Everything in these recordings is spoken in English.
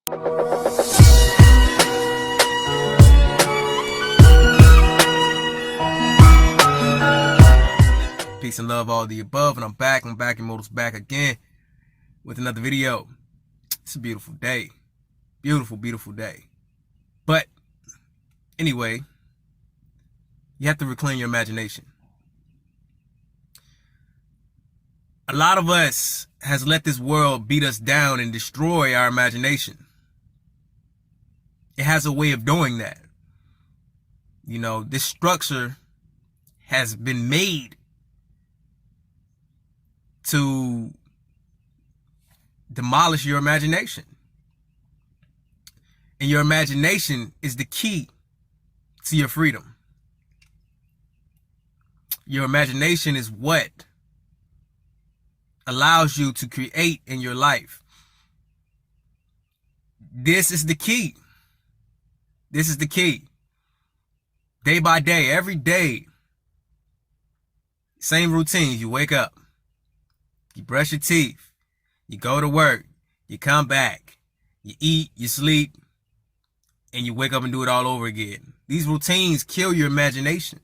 Peace and love, all the above, and I'm back. Immortal's back again with another video. It's a beautiful day. Beautiful, beautiful day. But anyway, you have to reclaim your imagination. A lot of us has let this world beat us down and destroy our imagination. It has a way of doing that. You know, this structure has been made to demolish your imagination. And your imagination is the key to your freedom. Your imagination is what allows you to create in your life. This is the key. This is the key. Day by day, every day, same routines. You wake up, you brush your teeth, you go to work, you come back, you eat, you sleep, and you wake up and do it all over again. These routines kill your imagination.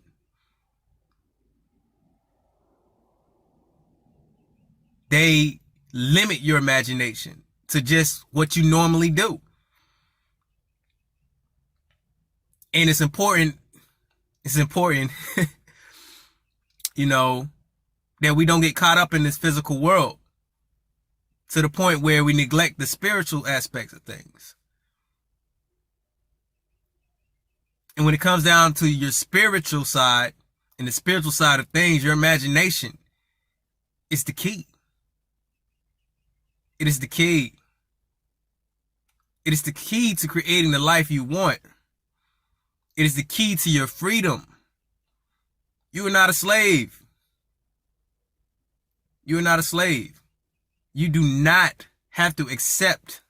They limit your imagination to just what you normally do. And it's important, you know, that we don't get caught up in this physical world to the point where we neglect the spiritual aspects of things. And when it comes down to your spiritual side and the spiritual side of things, your imagination is the key. It is the key. It is the key to creating the life you want. It is the key to your freedom. You are not a slave. You are not a slave. You do not have to accept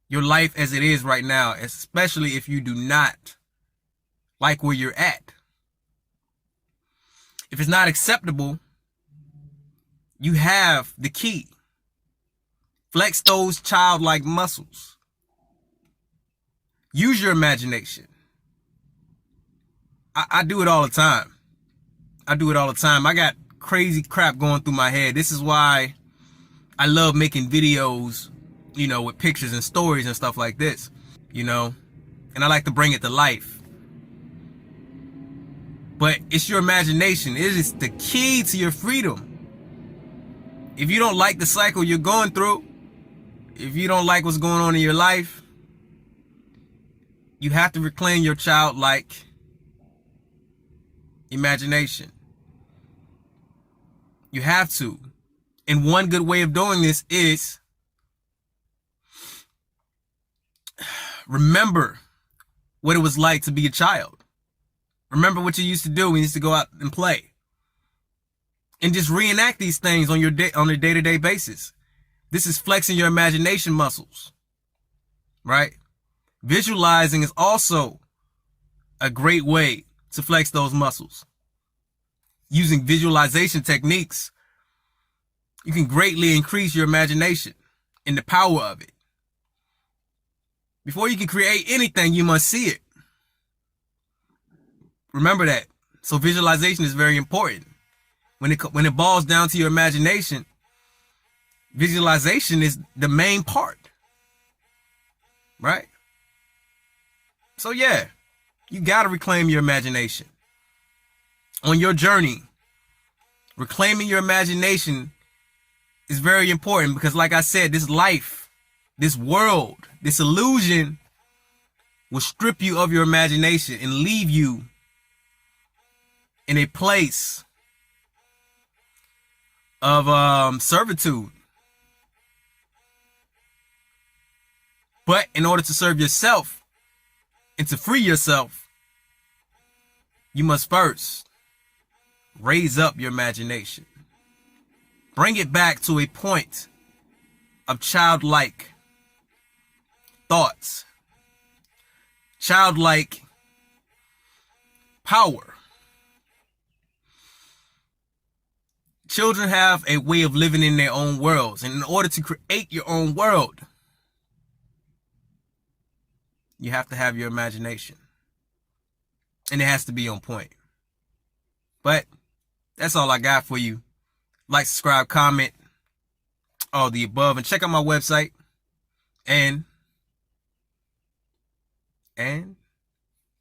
your life as it is right now, especially if you do not like where you're at. If it's not acceptable, you have the key. Flex those childlike muscles. Use your imagination. I do it all the time. I do it all the time. I got crazy crap going through my head. This is why I love making videos, you know, with pictures and stories and stuff like this, you know, and I like to bring it to life. But it's your imagination. It is the key to your freedom. If you don't like the cycle you're going through, if you don't like what's going on in your life, you have to reclaim your childlike imagination. You have to. And one good way of doing this is remember what it was like to be a child. Remember what you used to do when you used to go out and play. And just reenact these things on your a day-to-day basis. This is flexing your imagination muscles, right? Visualizing is also a great way to flex those muscles. Using visualization techniques, you can greatly increase your imagination and the power of it. Before you can create anything, you must see it. Remember that. So visualization is very important. When it boils down to your imagination, visualization is the main part, right? So yeah, you got to reclaim your imagination. On your journey, reclaiming your imagination is very important because, like I said, this life, this world, this illusion will strip you of your imagination and leave you in a place of servitude. But in order to serve yourself and to free yourself, you must first raise up your imagination. Bring it back to a point of childlike thoughts, childlike power. Children have a way of living in their own worlds. And in order to create your own world, You have to have your imagination. And it has to be on point. But that's all I got for you. Like, subscribe, comment, all the above, and check out my website. And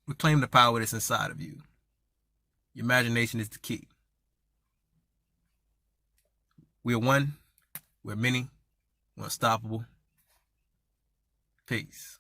reclaim the power that's inside of you. Your imagination is the key. We are one. We're many. We're unstoppable. Peace.